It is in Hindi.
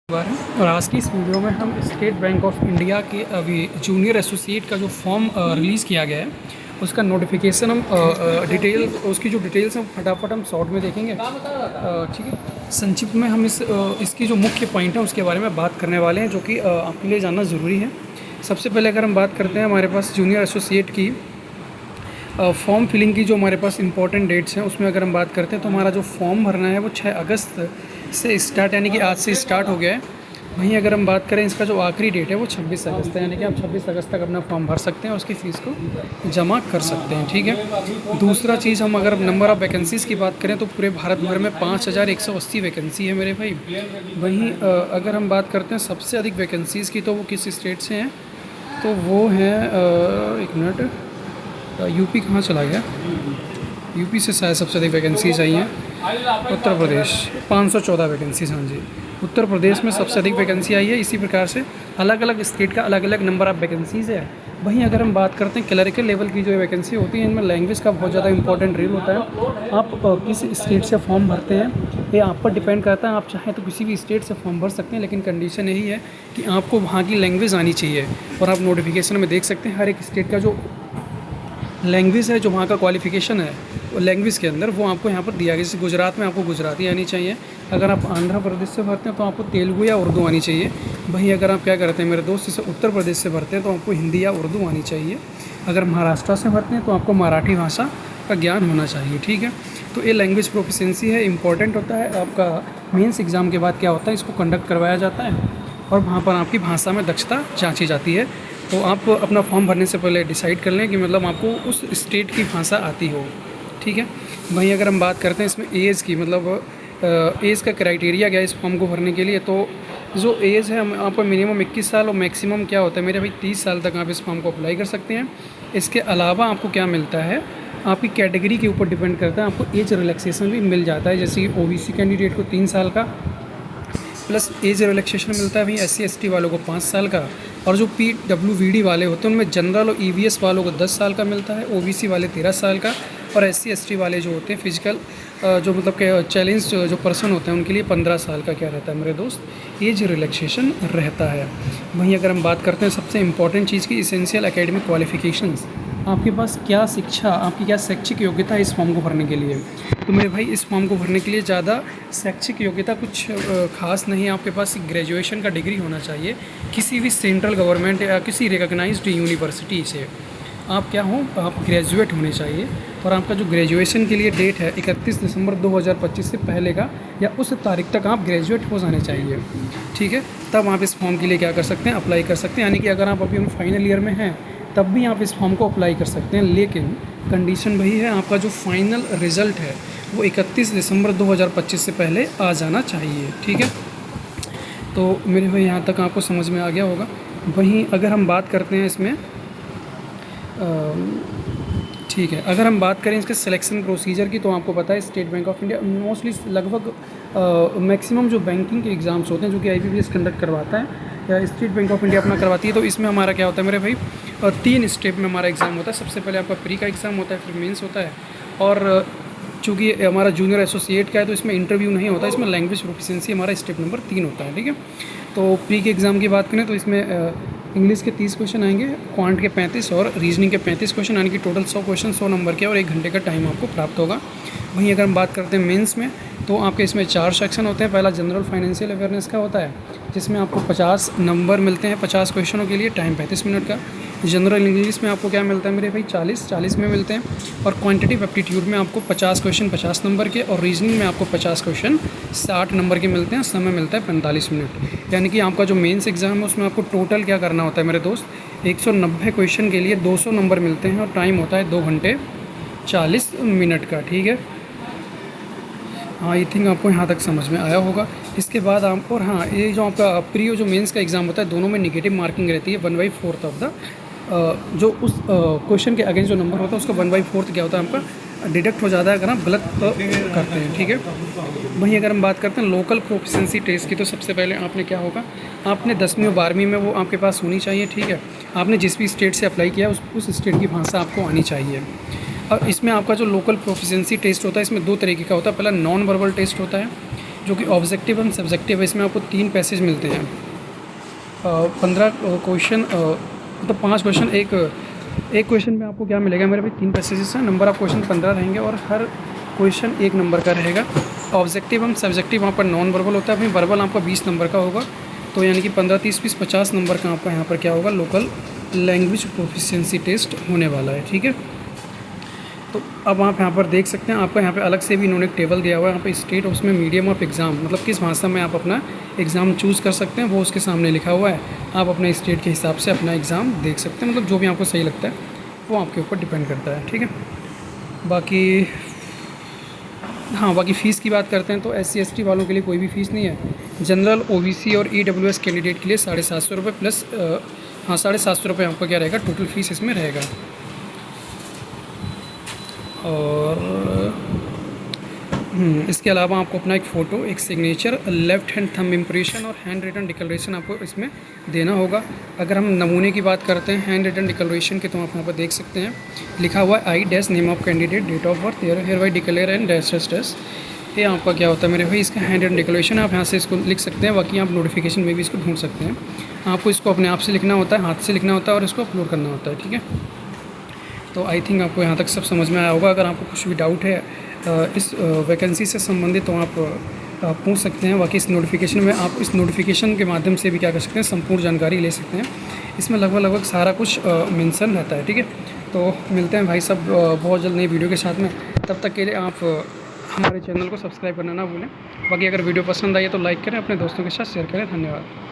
बार है और आज की इस वीडियो में हम स्टेट बैंक ऑफ इंडिया के अभी जूनियर एसोसिएट का जो फॉर्म रिलीज़ किया गया है उसका नोटिफिकेशन हम डिटेल उसकी जो डिटेल्स हैं फटाफट हम शॉर्ट में देखेंगे। ठीक है, संक्षिप्त में हम इसकी जो मुख्य पॉइंट है उसके बारे में बात करने वाले हैं जो कि आपके लिए जानना ज़रूरी है। सबसे पहले अगर हम बात करते हैं हमारे पास जूनियर एसोसिएट की फॉर्म फिलिंग की जो हमारे पास इंपॉर्टेंट डेट्स हैं उसमें अगर हम बात करते हैं तो हमारा जो फॉर्म भरना है वो 6 अगस्त से स्टार्ट यानी कि आज से स्टार्ट हो गया है। वहीं अगर हम बात करें इसका जो आखिरी डेट है वो 26 अगस्त है, यानी कि आप 26 अगस्त तक अपना फॉर्म भर सकते हैं और उसकी फ़ीस को जमा कर सकते हैं। ठीक है, दूसरा चीज़ हम अगर नंबर ऑफ़ वैकेंसीज़ की बात करें तो पूरे भारत भर में 5180 वैकेंसी है मेरे भाई। वहीं अगर हम बात करते हैं सबसे अधिक वैकेंसीज़ की तो वो किस स्टेट से हैं, तो वो है एक मिनट, यूपी कहाँ चला गया, यूपी से शायद सबसे अधिक वैकेंसीज आई हैं। उत्तर प्रदेश 514 वैकेंसीज, हाँ जी, उत्तर प्रदेश में सबसे अधिक वैकेंसी आई है। इसी प्रकार से अलग अलग स्टेट का अलग अलग नंबर ऑफ़ वैकेंसीज़ है। वहीं अगर हम बात करते हैं क्लरिकल लेवल की जो वैकेंसी होती है इनमें लैंग्वेज का बहुत ज़्यादा इंपॉर्टेंट रोल होता है। आप किस स्टेट से फॉर्म भरते हैं ये आप पर डिपेंड करता है। आप चाहें तो किसी भी स्टेट से फॉर्म भर सकते हैं, लेकिन कंडीशन यही है कि आपको वहाँ की लैंग्वेज आनी चाहिए। और आप नोटिफिकेशन में देख सकते हैं हर एक स्टेट का जो लैंग्वेज है, जो वहाँ का क्वालिफ़िकेशन है लैंग्वेज के अंदर, वो आपको यहाँ पर दिया गया। जैसे गुजरात में आपको गुजराती आनी चाहिए, अगर आप आंध्र प्रदेश से भरते हैं तो आपको तेलुगु या उर्दू आनी चाहिए। वहीं अगर आप क्या करते हैं मेरे दोस्त, जैसे उत्तर प्रदेश से भरते हैं तो आपको हिंदी या उर्दू आनी चाहिए। अगर महाराष्ट्र से भरते हैं तो आपको मराठी भाषा का ज्ञान होना चाहिए। ठीक है, तो ये लैंग्वेज प्रोफिशिएंसी है, इंपॉर्टेंट होता है। आपका मेंस एग्ज़ाम के बाद क्या होता है, इसको कंडक्ट करवाया जाता है और वहाँ पर आपकी भाषा में दक्षता जाँची जाती है। तो आप अपना फॉर्म भरने से पहले डिसाइड कर लें कि मतलब आपको उस स्टेट की भाषा आती हो। ठीक है, वहीं अगर हम बात करते हैं इसमें एज की, मतलब एज का क्राइटेरिया क्या है इस फॉर्म को भरने के लिए, तो जो एज है आपको मिनिमम 21 साल और मैक्सिमम क्या होता है मेरे भाई 30 साल तक आप इस फॉर्म को अप्लाई कर सकते हैं। इसके अलावा आपको क्या मिलता है, आपकी कैटेगरी के ऊपर डिपेंड करता है, आपको एज रिलैक्सेशन भी मिल जाता है। जैसे कि ओबीसी कैंडिडेट को 3 साल का प्लस एज रिलैक्सेशन मिलता है, वहीं SC/ST वालों को 5 साल का, और जो PWVD वाले होते हैं उनमें जनरल और EVS वालों को 10 साल का मिलता है, OBC वाले 13 साल का, और SC/ST वाले जो होते हैं फिजिकल जो मतलब के चैलेंज जो पर्सन होते हैं उनके लिए 15 साल का क्या रहता है मेरे दोस्त, एज रिलैक्सेशन रहता है। वहीं अगर हम बात करते हैं सबसे इंपॉर्टेंट चीज़ की, इसेंशियल एकेडमिक क्वालिफिकेशंस, आपके पास क्या शिक्षा, आपकी क्या शैक्षिक योग्यता है इस फॉर्म को भरने के लिए। तो मेरे भाई इस फॉर्म को भरने के लिए ज़्यादा शैक्षिक योग्यता कुछ खास नहीं है। आपके पास ग्रेजुएशन का डिग्री होना चाहिए किसी भी सेंट्रल गवर्नमेंट या किसी रिकॉग्नाइज्ड यूनिवर्सिटी से। आप क्या हो, आप ग्रेजुएट होने चाहिए, और आपका जो ग्रेजुएशन के लिए डेट है 31 दिसंबर 2025 से पहले का या उस तारीख तक आप ग्रेजुएट हो जाने चाहिए। ठीक है, तब आप इस फॉर्म के लिए क्या कर सकते हैं, अप्लाई कर सकते हैं। यानी कि अगर आप अभी फाइनल ईयर में हैं तब भी आप इस फॉर्म को अप्लाई कर सकते हैं, लेकिन कंडीशन वही है, आपका जो फाइनल रिज़ल्ट है वो 31 दिसंबर 2025 से पहले आ जाना चाहिए। ठीक है, तो मेरे भाई यहाँ तक आपको समझ में आ गया होगा। वहीं अगर हम बात करते हैं इसमें ठीक है, अगर हम बात करें इसके सिलेक्शन प्रोसीजर की, तो आपको पता है state bank of India mostly लगभग मैक्सिमम जो बैंकिंग के एग्ज़ाम्स होते हैं जो कि IBPS कंडक्ट करवाता है या स्टेट बैंक ऑफ इंडिया अपना करवाती है, तो इसमें हमारा क्या होता है मेरे भाई, 3 स्टेप में हमारा एग्ज़ाम होता है। सबसे पहले आपका प्री का एग्ज़ाम होता है, फिर मेंस होता है, और चूँकि हमारा जूनियर एसोसिएट का है तो इसमें इंटरव्यू नहीं होता, इसमें लैंग्वेज प्रोफिशिएंसी हमारा स्टेप नंबर 3 होता है। ठीक है, तो प्री के एग्ज़ाम की बात करें तो इसमें इंग्लिश के 30 क्वेश्चन आएंगे, क्वांट के 35 और रीजनिंग के 35 क्वेश्चन, यानी कि टोटल 100 क्वेश्चन 100 नंबर के, और 1 घंटे का टाइम आपको प्राप्त होगा। वहीं अगर हम बात करते हैं मेंस में, तो आपके इसमें 4 सेक्शन होते हैं। पहला जनरल फाइनेंशियल अवेयरनेस का होता है जिसमें आपको 50 नंबर मिलते हैं 50 क्वेश्चनों के लिए, टाइम 35 मिनट का। जनरल इंग्लिश में आपको क्या मिलता है मेरे भाई, 40 में मिलते हैं, और क्वांटिटेटिव एप्टीट्यूड में आपको 50 क्वेश्चन 50 नंबर के, और रीजनिंग में आपको 50 क्वेश्चन 60 नंबर के मिलते हैं। समय मिलता है 45 मिनट। यानी कि आपका जो मेंस एग्ज़ाम है उसमें आपको टोटल क्या करना होता है मेरे दोस्त, 190 क्वेश्चन के लिए 200 नंबर मिलते हैं, और टाइम होता है 2 घंटे 40 मिनट का। ठीक है, हाँ, आई थिंक आपको यहाँ तक समझ में आया होगा। इसके बाद आप, और हाँ, ये जो आपका प्री और जो मेंस का एग्ज़ाम होता है दोनों में नेगेटिव मार्किंग रहती है 1/4 ऑफ द जो उस क्वेश्चन के अगेंस्ट जो नंबर होता है उसका 1/4 क्या होता है आपका डिडक्ट हो जाता है अगर आप गलत करते हैं। ठीक है, वहीं अगर हम बात करते हैं लोकल प्रोफिशिएंसी टेस्ट की, तो सबसे पहले आपने क्या होगा, आपने 10वीं और 12वीं में वो आपके पास होनी चाहिए। ठीक है, आपने जिस भी स्टेट से अप्लाई किया उस स्टेट की भाषा आपको आनी चाहिए। और इसमें आपका जो लोकल प्रोफिशिएंसी टेस्ट होता है इसमें 2 तरीके का होता है। पहला नॉन वर्बल टेस्ट होता है, जो कि ऑब्जेक्टिव एंड सब्जेक्टिव है। इसमें आपको 3 पैसेज मिलते हैं। 15 क्वेश्चन, मतलब 5 क्वेश्चन, एक क्वेश्चन में आपको क्या मिलेगा मेरे भाई, 3 पैसेजेस हैं। नंबर ऑफ क्वेश्चन 15 रहेंगे और हर क्वेश्चन 1 नंबर का रहेगा। ऑब्जेक्टिव एंड सब्जेक्टिव वहाँ पर नॉन वर्बल होता है, अपनी वर्बल आपका 20 नंबर का होगा। तो यानी कि 15, 30, 20, 50 नंबर का आपका यहाँ पर क्या होगा, लोकल लैंग्वेज प्रोफिशिएंसी टेस्ट होने वाला है। ठीक है, तो अब आप यहाँ पर देख सकते हैं, आपका यहाँ पे अलग से भी इन्होंने एक टेबल दिया हुआ है। यहाँ पे स्टेट, उसमें मीडियम ऑफ एग्ज़ाम, मतलब किस भाषा में आप अपना एग्ज़ाम चूज़ कर सकते हैं, वो उसके सामने लिखा हुआ है। आप अपने स्टेट के हिसाब से अपना एग्ज़ाम देख सकते हैं, मतलब जो भी आपको सही लगता है वो आपके ऊपर डिपेंड करता है। ठीक है, बाकी हाँ, बाकी फ़ीस की बात करते हैं तो SC ST वालों के लिए कोई भी फ़ीस नहीं है। जनरल, OBC और EWS कैंडिडेट के लिए 750 रुपये प्लस, हाँ 750 रुपये आपका क्या रहेगा, टोटल फ़ीस इसमें रहेगा। और इसके अलावा आपको अपना एक फ़ोटो, एक signature, left hand thumb impression और हैंड रिटन डिक्लेरेशन आपको इसमें देना होगा। अगर हम नमूने की बात करते हैं हैंड रिटन डिक्लेरेशन के, तो आप यहाँ पर देख सकते हैं लिखा हुआ है I dash name of candidate, date of birth, hereby declare and dash dash dash. ये आपका क्या होता है मेरे भाई, इसका हैंड रिटन डिक्लेरेशन। आप यहाँ से इसको लिख सकते हैं, बाकी आप नोटिफिकेशन में भी इसको ढूंढ सकते हैं। आपको इसको अपने आप से लिखना होता है, हाथ से लिखना होता है और इसको अपलोड करना होता है। ठीक है, तो आई थिंक आपको यहाँ तक सब समझ में आया होगा। अगर आपको कुछ भी डाउट है इस वैकेंसी से संबंधित, तो आप पूछ सकते हैं। बाकी इस नोटिफिकेशन में आप इस नोटिफिकेशन के माध्यम से भी क्या कर सकते हैं, संपूर्ण जानकारी ले सकते हैं। इसमें लगभग सारा कुछ मेंशन रहता है। ठीक है, तो मिलते हैं भाई सब बहुत जल्द नई वीडियो के साथ में। तब तक के लिए आप हमारे चैनल को सब्सक्राइब करना ना भूलें। बाकी अगर वीडियो पसंद आई है तो लाइक करें, अपने दोस्तों के साथ शेयर करें। धन्यवाद।